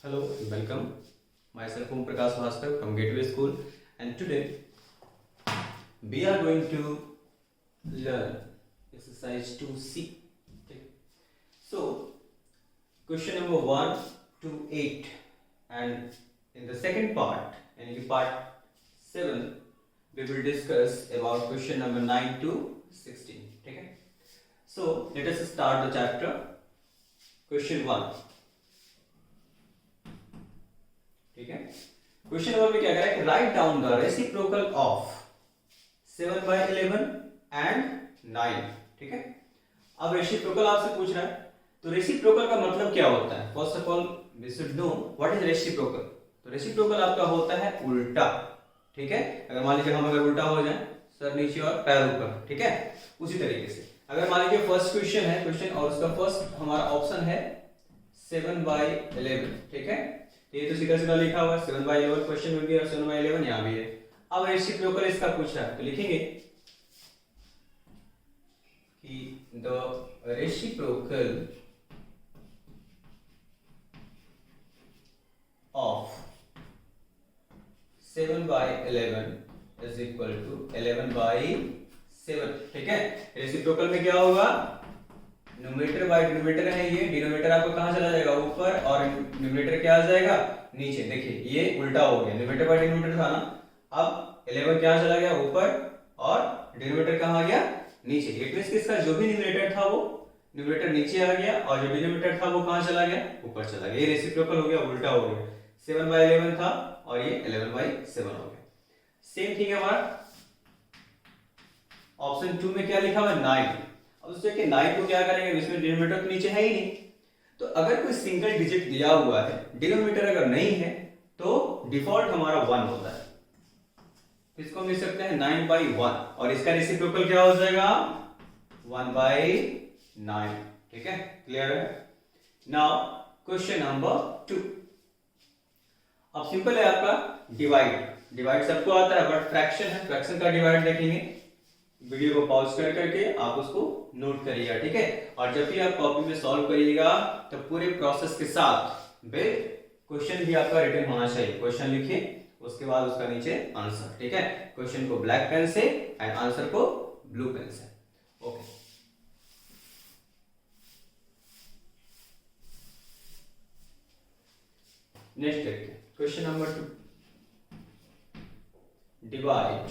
Hello and welcome. Myself Om Prakash Bhaskar from Gateway School, and today we are going to learn exercise 2C. Okay. So, question number 1 to 8, and in the second part, and in part 7, we will discuss about question number 9 to 16. Okay. So, let us start the chapter. Question 1. ठीक है, question number में क्या करें कि write down the reciprocal of 7/11 and 9. ठीक है, अब reciprocal आपसे पूछ रहा है, तो रेसिप्रोकल का मतलब क्या होता है? First of all we should know what is reciprocal. तो रेसिप्रोकल आपका होता है उल्टा. ठीक है, अगर मान लीजिए हम अगर उल्टा हो जाए, सर नीचे और पैर ऊपर, ठीक है, उसी तरीके से अगर मान लीजिए फर्स्ट क्वेश्चन है क्वेश्चन और उसका फर्स्ट हमारा ऑप्शन है 7/11. ठीक है, ये तो सीधा सीधा लिखा हुआ है 7/11 क्वेश्चन में भी और 7/11 यहाँ भी है. अब रेसिप्रोकल इसका पूछ रहा है तो लिखेंगे कि the reciprocal of 7/11 is equal to 11/7. ठीक है, रेसिप्रोकल में क्या होगा? न्यूमरेटर बाय डिनोमिनेटर है, ये डिनोमिनेटर आपका कहां चला जाएगा? ऊपर, और न्यूमरेटर क्या आ जाएगा? नीचे. देखिए ये उल्टा हो गया, न्यूमरेटर बाय डिनोमिनेटर था ना, अब 11 क्या चला गया? ऊपर, और डिनोमिनेटर कहां आ गया? नीचे. इट मींस किसका जो भी न्यूमरेटर था वो न्यूमरेटर नीचे आ गया, और जो डिनोमिनेटर था वो कहां चला गया? ऊपर चला गया. ये रेसिप्रोकल हो गया, उल्टा हो गया. 7/11 था और ये 11/7 हो गया. सेम थिंग है हमारा ऑप्शन 2 में क्या लिखा हुआ है? 9. अब उससे कि 9 को क्या करेंगे? इसमें डिनोमिनेटर तो नीचे है ही नहीं, तो अगर कोई सिंगल डिजिट दिया हुआ है, डिनोमिनेटर अगर नहीं है, तो डिफॉल्ट हमारा 1 होता है. इसको हम लिख सकते हैं 9/1, और इसका रेसिप्रोकल क्या हो जाएगा? 1/9. ठीक है, क्लियर है? Now question number 2. अब सिंपल है आपका डिवाइड. डिवाइड सबको आता है, बट फ्रैक्शन है, फ्रैक्शन का डिवाइड देखेंगे. वीडियो को पॉज कर करके आप उसको नोट करिएगा. ठीक है, और जब भी आप कॉपी में सॉल्व करिएगा तो पूरे प्रोसेस के साथ बिल क्वेश्चन भी आपका रिटन होना चाहिए. क्वेश्चन लिखिए, उसके बाद उसका नीचे आंसर. ठीक है, क्वेश्चन को ब्लैक पेन से एंड आंसर को ब्लू पेन से. ओके, नेक्स्ट देखते हैं क्वेश्चन नंबर 2. डिवाइड.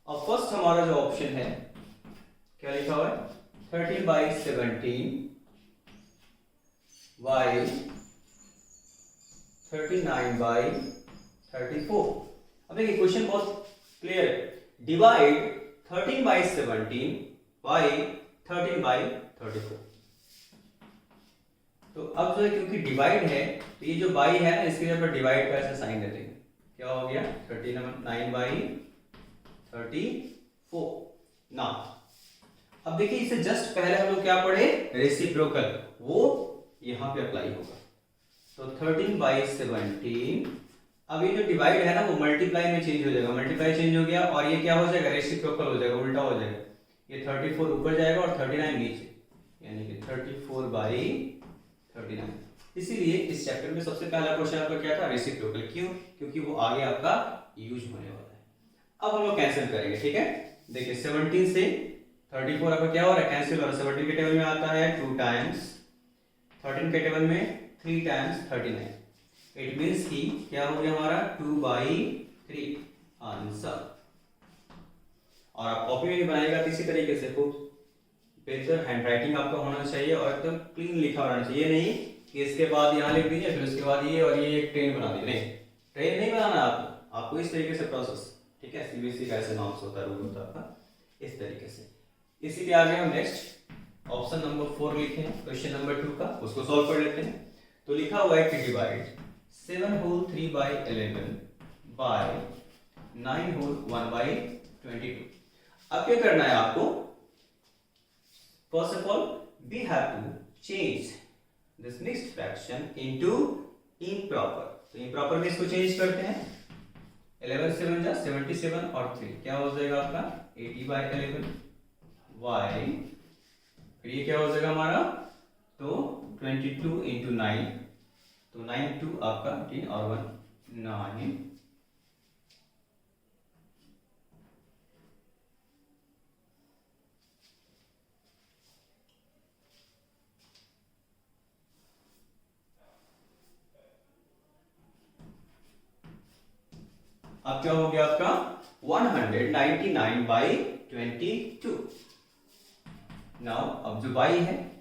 अब फर्स्ट हमारा जो ऑप्शन है क्या लिखा हुआ है? 13/17 बाई 39/34. अब देखिए क्वेश्चन बहुत क्लियर है. Divide 13/17 by 13/34. तो अब जो है क्योंकि डिवाइड है, तो ये जो बाई है ना, इसके ऊपर डिवाइड का ऐसा साइन दे देंगे. क्या हो गया? 39/34. ना, अब देखिए इससे जस्ट पहले हम लोग क्या पढ़े? रेसिप्रोकल. वो यहां पे अप्लाई होगा. तो 13/17. अब ये जो डिवाइड है ना, वो मल्टीप्लाई में चेंज हो जाएगा. मल्टीप्लाई चेंज हो गया और ये क्या हो जाएगा? रेसिप्रोकल हो जाएगा, उल्टा हो जाएगा. ये 34 ऊपर जाएगा और 39 नीचे, यानी कि 34/39. इसीलिए इस चैप्टर में सबसे पहला क्वेश्चन आपका क्या था? रेसिप्रोकल. क्यों? क्योंकि वो आगे आपका यूज होने वाला है. अब हम लोग कैंसिल करेंगे. ठीक है, देखिए 17 से 34 आपका क्या हो रहा है? कैंसिल हो रहा है. 17 के टेबल में आता है 2 टाइम्स, 13 के टेबल में 3 टाइम्स 39. इट मींस कि क्या हो गया हमारा? 2/3 आंसर. और आप कॉपी में भी बनाएगा किसी तरीके से, खूब बेहतर हैंडराइटिंग आपका होना चाहिए और एकदम क्लीन लिखा होना चाहिए. नहीं कि इसके बाद यहाँ लिख दीजिए, फिर उसके बाद ये और ये एक ट्रेन बना दीजिए. नहीं, ट्रेन नहीं बनाना आपको इस तरीके से प्रोसेस. ठीक है, सीबीएसई का ऐसे नॉर्म्स होता है, रूल होता है आपका इस तरीके से. इसीलिए आगे हम नेक्स्ट ऑप्शन नंबर 4 लिखे हैं क्वेश्चन नंबर 2 का, उसको सॉल्व कर लेते हैं. तो लिखा हुआ है कि डिवाइड 7 whole 3/11 बाय 9 whole 1/22. अब क्या करना है आपको? First of all we have to change this mixed fraction into improper. तो इम्प्रॉपर में इसको चेंज करते हैं. 11 7 जा 77 और 3 क्या हो जाएगा आपका? 80/11 y, फिर ये क्या हो जाएगा हमारा तो 22 इंटू 9, तो 9 2 आपका 10 और 1 9। अब क्या हो गया आपका 199/22। नाउ अब जो y है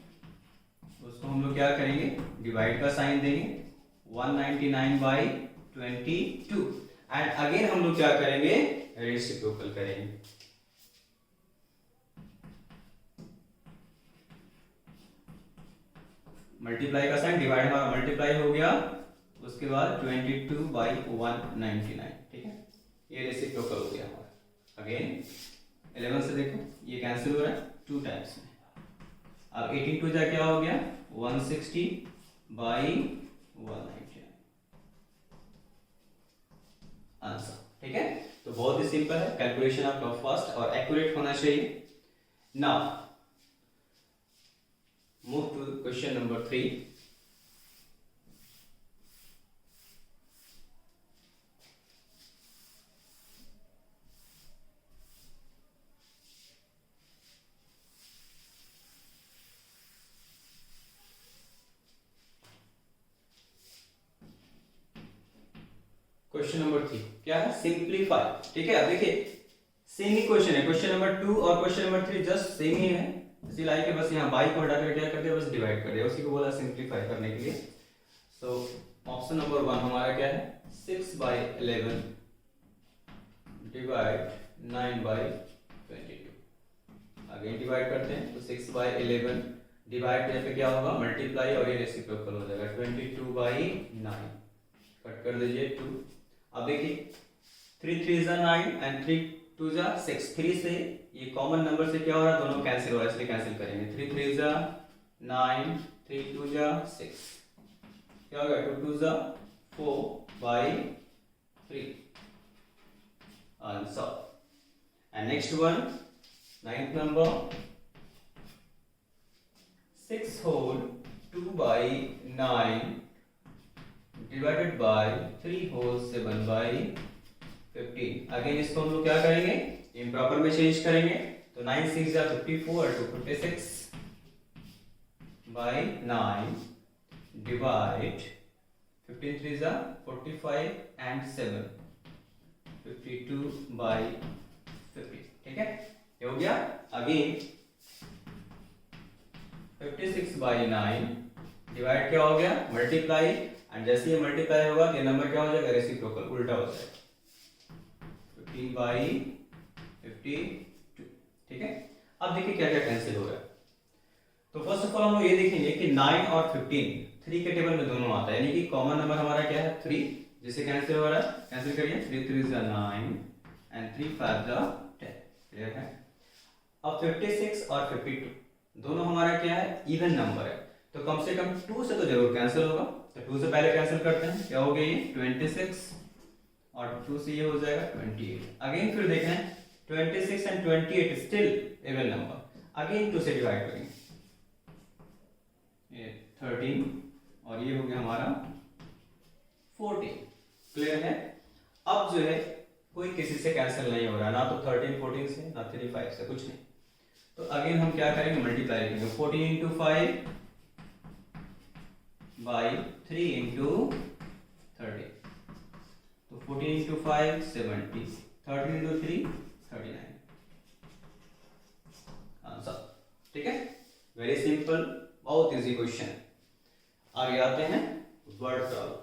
उसको हम लोग क्या करेंगे, डिवाइड का साइन देंगे 199/22 एंड अगेन हम लोग क्या करेंगे, रेसिप्रोकल करेंगे। मल्टीप्लाई का साइन, डिवाइड हमारा मल्टीप्लाई हो गया, उसके बाद 22/199, ठीक है, ये रेसिप्रोकल हो गया हमारा। अगेन 11 से देखो ये कैंसिल हो रहा है 2 टाइम्स में। अब 18 टू जा क्या हो गया 160/199 आंसर, ठीक है। तो बहुत ही सिंपल है, कैलकुलेशन आपका फास्ट और एक्यूरेट होना चाहिए। Now move to question number 3। Question number 3 क्या है, सिंप्लीफाई, ठीक है। अब देखिए सेम ही क्वेश्चन है, क्वेश्चन नंबर 2 और क्वेश्चन नंबर 3 जस्ट सेम ही है, इसी लाइक है, बस यहाँ बाई को हटाकर क्या कर दिया, बस डिवाइड कर दिया, उसी को बोला सिंप्लीफाई करने के लिए। सो ऑप्शन नंबर 1 हमारा क्या है 6/11 डिवाइड 9/22। अगेन डिवाइड करते हैं, तो 6/11 डिवाइड करने पे क्या होगा, मल्टीप्लाई और ये रेसिप्रोकल हो जाएगा 22/9, कट कर दीजिए 2। अब देखिए 3 3 9 एंड 3 2 6, 3 से ये कॉमन नंबर से क्या हो रहा है, दोनों कैंसिल हो रहा है, इसलिए कैंसिल करेंगे। 3 3 9, 3 2 6, क्या होगा 2 2 4/3 answer. And next one 9th number 6 whole 2/9 divided by 3 whole 7/15। Again इसको हम लोग क्या करेंगे, इम्प्रॉपर में चेंज करेंगे, तो 9 6 54 to 56/9 डिवाइड 15 3 45 and 7 52/50, ठीक है, ये हो गया। अगेन 56/9 डिवाइड क्या हो गया, मल्टीप्लाई, एंड जैसे ये मल्टीप्लाई होगा ये नंबर क्या हो जाएगा, रेसिप्रोकल, उल्टा हो जाएगा 15/52, ठीक है। अब देखिए क्या क्या कैंसिल हो रहा है। तो फर्स्ट ऑफ ऑल हम लोग ये देखेंगे कि 9 और 15 3 के टेबल में दोनों आता है, यानी कि कॉमन नंबर हमारा क्या है 3, जिसे कैंसिल हो रहा है, कैंसिल करिए 3 3 9 एंड 3 5 10, क्लियर है। अब 56 और 52 दोनों हमारा क्या है, इवन नंबर है, तो कम से कम 2 से तो जरूर कैंसिल होगा, तो 2 से पहले कैंसिल करते हैं, क्या हो गया ये 26 और 2 से ये हो जाएगा 28। अगेन फिर देखें 26 and 28 still even number, again 2 से डिवाइड करेंगे, ये 13 और ये हो गया हमारा 14, क्लियर है। अब जो है कोई किसी से कैंसिल नहीं हो रहा, ना तो 13 14 से, ना 3 5 से, कुछ नहीं, तो अगेन हम क्या करेंगे, मल्टीप्लाई करेंगे 14 into 5/3 into 30, तो 14 into 5 70, 13 into 3 39 आंसर, ठीक है। वेरी सिंपल, बहुत इजी क्वेश्चन। आगे आते हैं वर्ड प्रॉब्लम।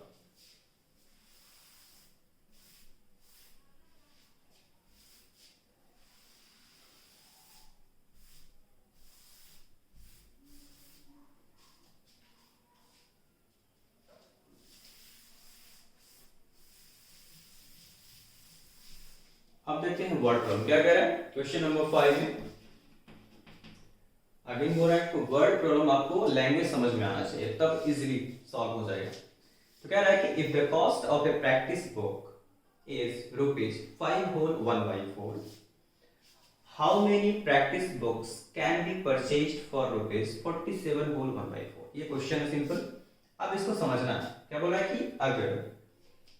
अब देखते हैं वर्ड प्रॉब्लम क्या कह रहा है, क्वेश्चन नंबर 5 में अगेन बोल रहा है कि वर्ड प्रॉब्लम आपको लैंग्वेज समझ में आना चाहिए, तब इजीली सॉल्व हो जाएगा। तो कह रहा है कि if the cost of A practice book is ₹5 whole 1/4, how many practice books can be purchased for ₹47 whole 1/4। ये क्वेश्चन है सिंपल। अब इसको समझना है, क्या बोला है कि अगर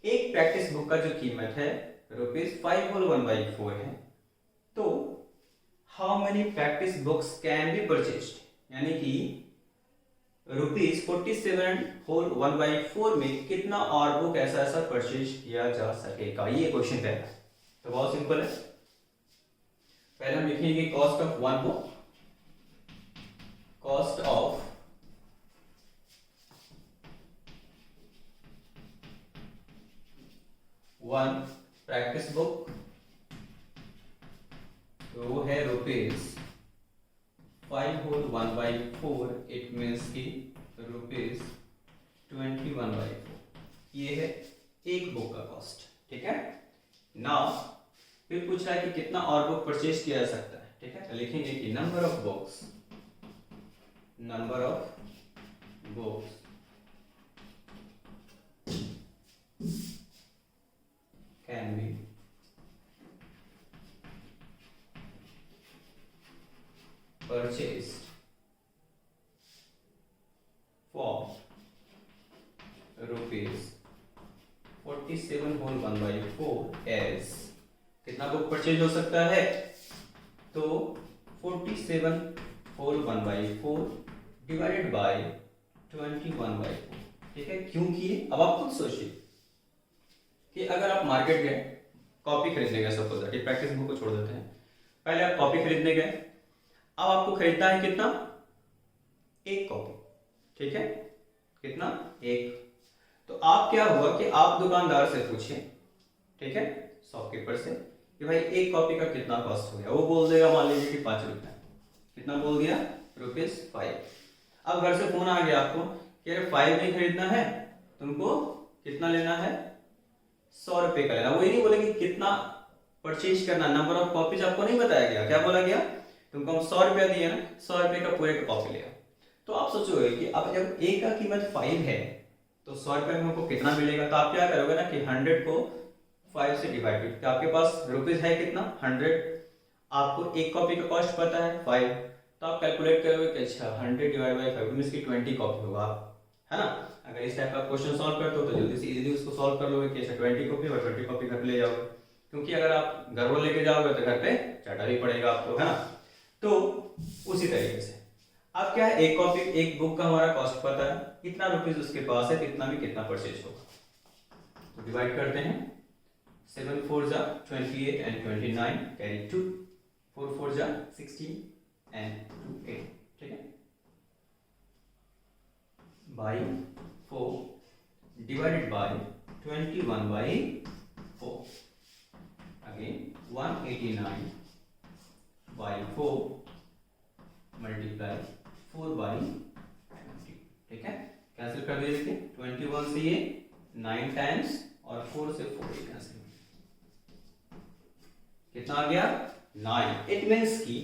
एक प्रैक्टिस बुक का जो कीमत है ₹5/1/4 है, तो how many practice books can be purchased, यानी कि ₹47/1/4 में कितना और बुक ऐसा ऐसा परचेज किया जा सकेगा, ये क्वेश्चन पहला। तो बहुत सिंपल है, पहले हम लिखेंगे cost of one book, cost of one practice book, तो वो है ₹5/1/4, इट मीन्स की ₹21/4, ये है एक बुक का कॉस्ट। ठीक है, नाउ फिर पूछ रहा है कि कितना और बुक परचेज किया जा सकता है। ठीक है, तो लिखेंगे कि number of books can be purchased for ₹47/1/4 as, कितना बुक परचेज हो सकता है, तो 47/1/4 डिवाइडेड बाय 21/4। ठीक है, क्यों किए, अब आप खुद सोचिए कि अगर आप मार्केट गए कॉपी खरीदने गए, सपोज दैट, प्रैक्टिस बुक को छोड़ देते हैं, पहले आप कॉपी खरीदने गए, अब आपको खरीदना है कितना, एक कॉपी। ठीक है, कितना, एक। तो आप क्या हुआ कि आप दुकानदार से पूछे, ठीक है, शॉपकीपर से, कि भाई एक कॉपी का कितना कॉस्ट हो गया, वो बोल देगा मान लीजिए कि ₹5। कितना बोल दिया, ₹5। अब घर से फोन आ गया आपको कि अरे 5 नहीं खरीदना है, तुमको कितना लेना है, ₹100 का लेना। वो ये नहीं बोलेंगे कितना परचेज करना, नंबर ऑफ कॉपीज आपको नहीं बताया गया, क्या बोला गया, तुमको हम ₹100 दिए ना, ₹100 का पूरे का कॉपी लिया। तो आप सोचोगे कि अब जब ए का कीमत 5 है तो ₹100 में हमको कितना मिलेगा, तो आप क्या करोगे ना कि 100 को 5 से डिवाइड करोगे, तो आपके पास रुपीज है कितना, 100, आपको एक कॉपी का कॉस्ट पता है 5, तो आप कैलकुलेट करोगे कि अच्छा 100 डिवाइड बाई 5 मींस की 20 कॉपी होगा, है ना। अगर इस टाइप का क्वेश्चन सॉल्व करते हो तो जल्दी से इजीली उसको सॉल्व कर लोगे कि अच्छा 20 कॉपी और 20 कॉपी घर पे ले जाओगे, क्योंकि अगर आप घर वो लेके जाओगे तो घर पे चाटा भी पड़ेगा आपको, है ना। तो उसी तरीके से अब क्या है, एक कॉपी एक बुक का हमारा कॉस्ट पता है, कितना रुपीज उसके पास है, कितना में कितना परचेज होगा, तो डिवाइड करते हैं, 7 4 जा 28 and 29 कैरी 2, 4 4 जा 16 and 2 8। ठीक है, by 4 divided by 21/4, again 189 by 4 multiply 4/20। ठीक है, कैंसिल कर दीजिए, देखिए 21 से ये 9 टाइम्स और 4 से 4 कैंसिल, कितना आ गया 9। इट मींस कि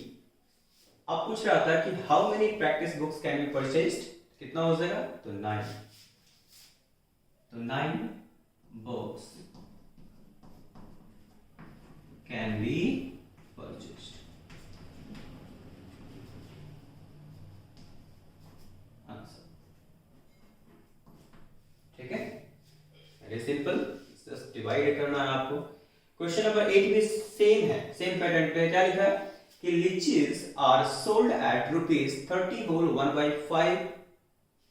अब पूछ रहा था कि how many practice books can be purchased, कितना हो जाएगा, तो 9, तो 9 बुक्स कैन बी परचेज्ड। ठीक है, वेरी सिंपल, जस्ट डिवाइड करना है आपको। क्वेश्चन नंबर 8 भी सेम है, सेम पैटर्न पे क्या लिखा है कि लीचीज आर सोल्ड एट ₹30/1/5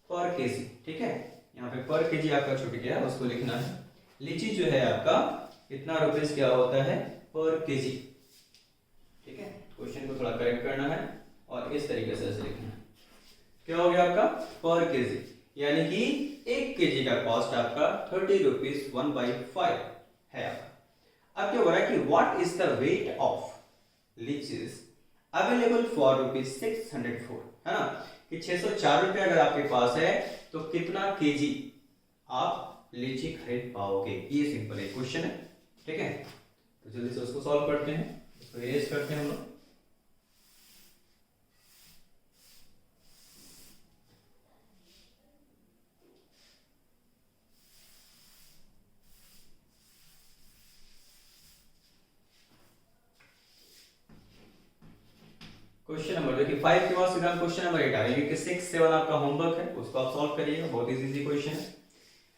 पर केजी। ठीक है, यहाँ पे पर केजी आपका छूट गया, उसको लिखना है। लीची जो है आपका कितना रुपीस क्या होता है, पर केजी। ठीक है, क्वेश्चन को थोड़ा करेक्ट करना है और इस तरीके से ऐसे लिखना है, क्या हो गया आपका पर केजी, यानी कि 1 केजी का कॉस्ट आपका ₹30/1/5 है आपका। अब क्या हो रहा है कि what is the weight of lychees available for ₹604, है ना, कि ₹604 अगर आपके पास है तो कितना केजी आप लीची खरीद पाओगे, ये सिंपल एक क्वेश्चन है। ठीक है, तो जल्दी से उसको सॉल्व करते हैं, इसको इरेज करते हैं हम लोग। क्वेश्चन नंबर देखिए 5 के बाद सीधा क्वेश्चन नंबर 8 आ रहा है कि 6 7 आपका होमवर्क है, उसको आप सॉल्व करिएगा, बहुत इजी क्वेश्चन है।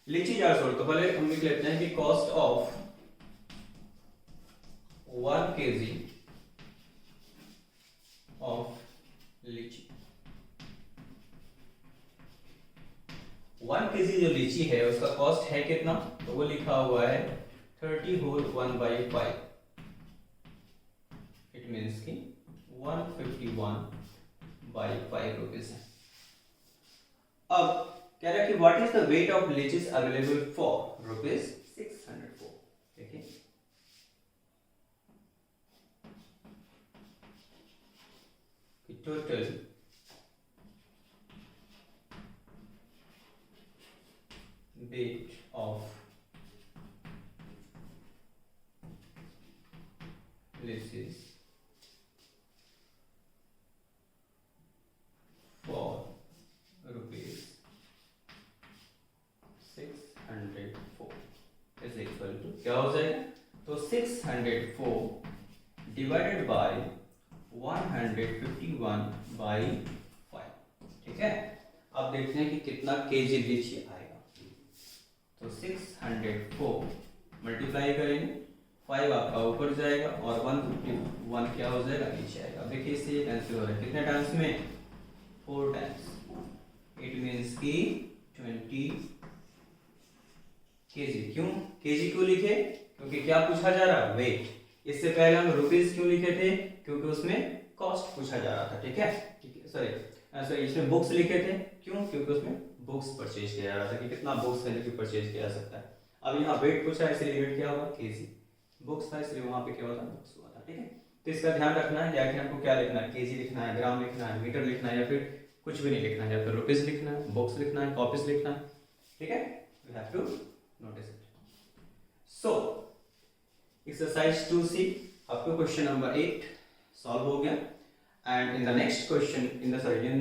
लीची जार सॉल्व, तो पहले हम लिख लेते हैं कि कॉस्ट ऑफ 1 kg ऑफ लीची, 1 kg जो लीची है उसका कॉस्ट है कितना, तो वो लिखा हुआ है 30 होल 1/5, इट मीन्स कि 151/5 रुपीज है। अब कह रहा है कि what is the weight of lychees available for rupees 604। देखिए कि total weight of lychees for rupees 604 is equal to क्या हो जाएगा, तो 604 डिवाइडेड बाय 151/5, ठीक है। अब देखते हैं कि कितना केजी लीची आएगा, तो 604 मल्टीप्लाई करेंगे, 5 आपका ऊपर जाएगा और 151 क्या हो जाएगा नीचे आएगा। अब देखिए इससे कैंसिल हो रहा है कितने टाइम्स में, 4 टाइम्स, इट मीन्स कि 20 केजी। क्यों केजी क्यों लिखे, क्योंकि क्या पूछा जा रहा है, वेट। इससे पहले हम रुपीस क्यों लिखे थे, क्योंकि उसमें कॉस्ट पूछा जा रहा था, ठीक है। सॉरी इसमें बुक्स लिखे थे, क्यों, क्योंकि उसमें बुक्स परचेज किया जा रहा था कि कितना बुक्स है जो परचेज किया जा सकता है। अब यहाँ वेट पूछा है इसलिए वेट क्या होगा, केजी। बुक्स था इसलिए वहां पे क्या होता, बुक्स हुआ था, ठीक है। तो इसका ध्यान रखना है, या कि हमको क्या लिखना है, केजी लिखना है, ग्राम लिखना है, मीटर लिखना है, या फिर कुछ भी नहीं लिखना है, या फिर रुपीस लिखना है, बुक्स लिखना है, कॉपीज लिखना है, ठीक है। You have to notice it. So exercise 2C आपको क्वेश्चन नंबर 8 सॉल्व हो गया। And in the next question in the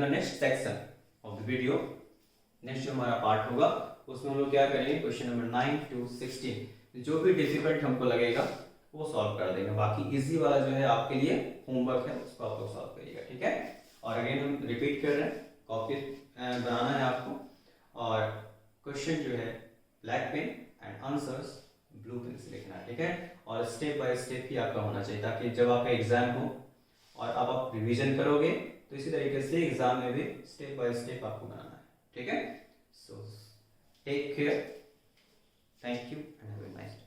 next section of the video, next जो हमारा पार्ट होगा उसमें हम लोग क्या करेंगे, क्वेश्चन नंबर 9 to 16 जो भी डिफिकल्ट हमको लगेगा वो सॉल्व कर देंगे। बाकी इजी वाला जो है आपके लिए होमवर्क है, उसको आप लोग सॉल्व करिएगा, ठीक है। और अगेन हम रिपीट कर रहे हैं, कॉपी बनाना है आपको, और क्वेश्चन जो है black pen and answers blue pen से लिखना है, ठीक है। और स्टेप बाय स्टेप ही आपका होना चाहिए, ताकि जब आपका एग्जाम हो और अब आप रिवीजन करोगे तो इसी तरीके से एग्जाम में भी स्टेप बाय स्टेप आपको बनाना है, ठीक है। So take care, thank you and have a nice day.